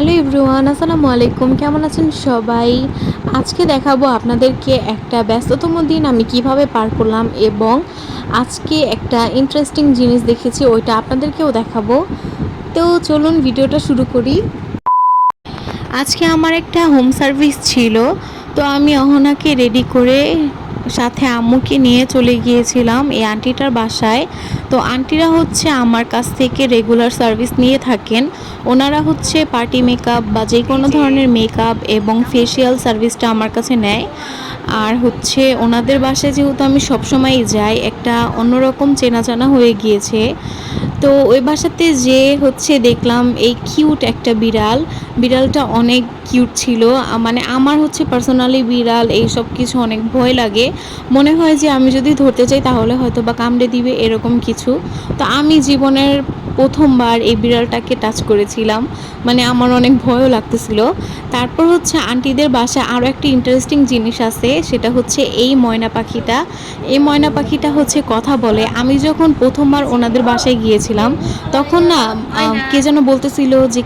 Hello everyone, আসসালামু আলাইকুম। কেমন আছেন সবাই? আজকে দেখাবো আপনাদেরকে একটা ব্যস্ততম দিন আমি কিভাবে পার করলাম এবং আজকে একটা ইন্টারেস্টিং জিনিস দেখেছি, ওইটা আপনাদেরকেও দেখাবো। তো চলুন ভিডিওটা শুরু করি। আজকে আমার একটা হোম সার্ভিস ছিল, তো আমি অহনাকে রেডি করে সাথে আম্মুকে নিয়ে চলে গিয়েছিলাম এই আন্টিটার বাসায়। তো আন্টিরা হচ্ছে আমার কাছ থেকে রেগুলার সার্ভিস নিয়ে থাকেন। ওনারা হচ্ছে পার্টি মেকআপ বা যে কোনো ধরনের মেকআপ এবং ফেসিয়াল সার্ভিসটা আমার কাছে নেয়। আর হচ্ছে ওনাদের বাসায় যেহেতু আমি সবসময়ই যাই, একটা অন্যরকম চেনা জানা হয়ে গিয়েছে। তো ওই বাসাতে যে হচ্ছে দেখলাম এই কিউট একটা বিড়ালটা অনেক কিউট ছিল। মানে আমার হচ্ছে পার্সোনালি বিড়াল এইসব কিছু অনেক ভয় লাগে, মনে হয় যে আমি যদি ধরতে চাই তাহলে হয়তো বা কামড়ে দিবে এরকম কিছু। তো আমি জীবনের প্রথমবার এই বিড়ালটাকে টাচ করেছিলাম, মানে আমার অনেক ভয়ও লাগতেছিল। তারপর হচ্ছে আন্টিদের বাসায় আরও একটা ইন্টারেস্টিং জিনিস আছে, সেটা হচ্ছে এই ময়না পাখিটা হচ্ছে কথা বলে। আমি যখন প্রথমবার ওনাদের বাসায় গিয়েছিলাম তখন না কে যেন বলতেছিল যে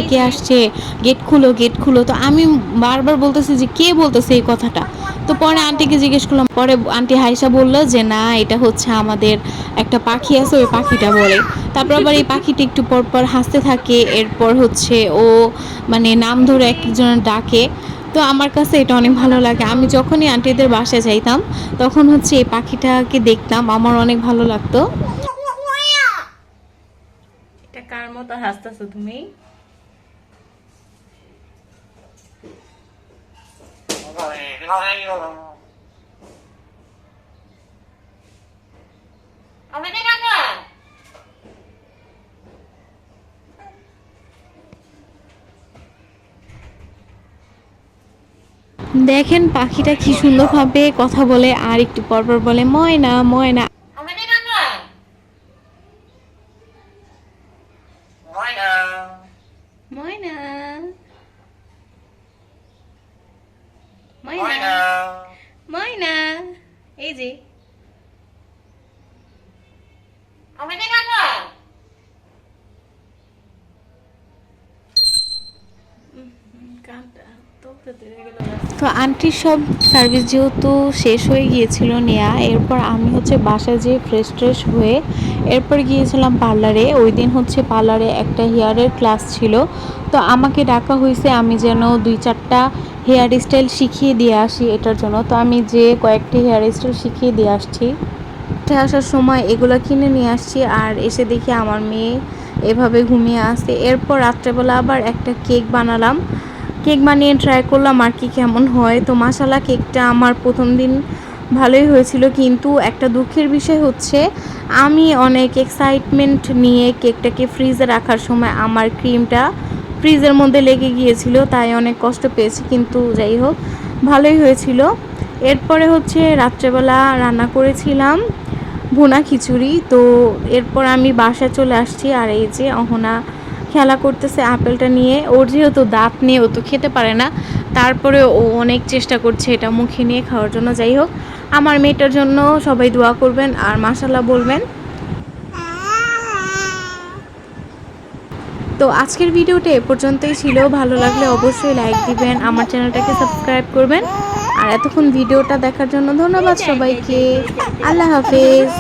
কে আসছে, গেট খুলো গেট খুলো। তো আমি বারবার বলতেছি যে কে বলতেছে এই কথাটা। তো পরে আন্টিকে জিজ্ঞেস করলাম, পরে আন্টি হাইসা বললো যে না, এটা হচ্ছে আমাদের একটা পাখি আছে, ওই পাখিটা বলে। তারপর আবার এই পাখিটা একটু পর পর হাসতে থাকে, এরপর হচ্ছে ও মানে নাম ধরে একজনের ডাকে। তো আমার কাছে এটা অনেক ভালো লাগে। আমি যখনই আন্টিদের বাসায় যাইতাম তখন হচ্ছে এই পাখিটাকে দেখতাম, আমার অনেক ভালো লাগতো। এটা কার মতো হাসতেছো তুমি? দেখেন পাখিটা কি সুন্দরভাবে কথা বলে, আর একটু পরপর বলে ময়না ময়না। ময়না, ময়না, ময়না, এই যে কানটা তোপড়াতে গেল। তো আন্টির সব সার্ভিস যেহেতু শেষ হয়ে গিয়েছিল নেয়া, এরপর আমি হচ্ছে বাসায় যেয়ে ফ্রেশ হয়ে এরপর গিয়েছিলাম পার্লারে। ওই দিন হচ্ছে পার্লারে একটা হেয়ারের ক্লাস ছিল, তো আমাকে ডাকা হয়েছে আমি যেন 2-4টা হেয়ার স্টাইল শিখিয়ে দিয়ে আসি এটার জন্য। তো আমি যে কয়েকটি হেয়ার স্টাইল শিখিয়ে দিয়ে আসছি। আসার সময় এগুলো কিনে নিয়ে আসছি, আর এসে দেখি আমার মেয়ে এভাবে ঘুমিয়ে আসছে। এরপর রাত্রেবেলা আবার একটা কেক বানালাম, কেক বানিয়ে ট্রাই করলাম আর কি কেমন হয়। তো মাশাআল্লাহ কেকটা আমার প্রথম দিন ভালোই হয়েছিল, কিন্তু একটা দুঃখের বিষয় হচ্ছে আমি অনেক এক্সাইটমেন্ট নিয়ে কেকটাকে ফ্রিজে রাখার সময় আমার ক্রিমটা ফ্রিজের মধ্যে লেগে গিয়েছিল, তাই অনেক কষ্ট পেয়েছি, কিন্তু যাই হোক ভালোই হয়েছিল। এরপরে হচ্ছে রাত্রেবেলা রান্না করেছিলাম ভুনা খিচুড়ি। তো এরপর আমি বাসায় চলে আসছি, আর এই যে অহনা খেলা করতেছে আপেলটা নিয়ে। ওর যেহেতু দাঁত নিয়ে ও তো খেতে পারে না, তারপরে ও অনেক চেষ্টা করছে এটা মুখে নিয়ে খাওয়ার জন্য। যাই হোক, আমার মেয়েটার জন্য সবাই দোয়া করবেন আর মাশাআল্লাহ বলবেন। তো আজকের ভিডিওটা এ পর্যন্তই ছিল। ভালো লাগলে অবশ্যই লাইক দিবেন, আমার চ্যানেলটাকে সাবস্ক্রাইব করবেন। আর এতক্ষণ ভিডিওটা দেখার জন্য ধন্যবাদ সবাইকে। আল্লাহ হাফেজ।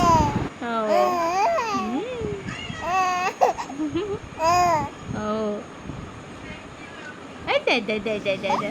ও, এই দে দে দে দে দে।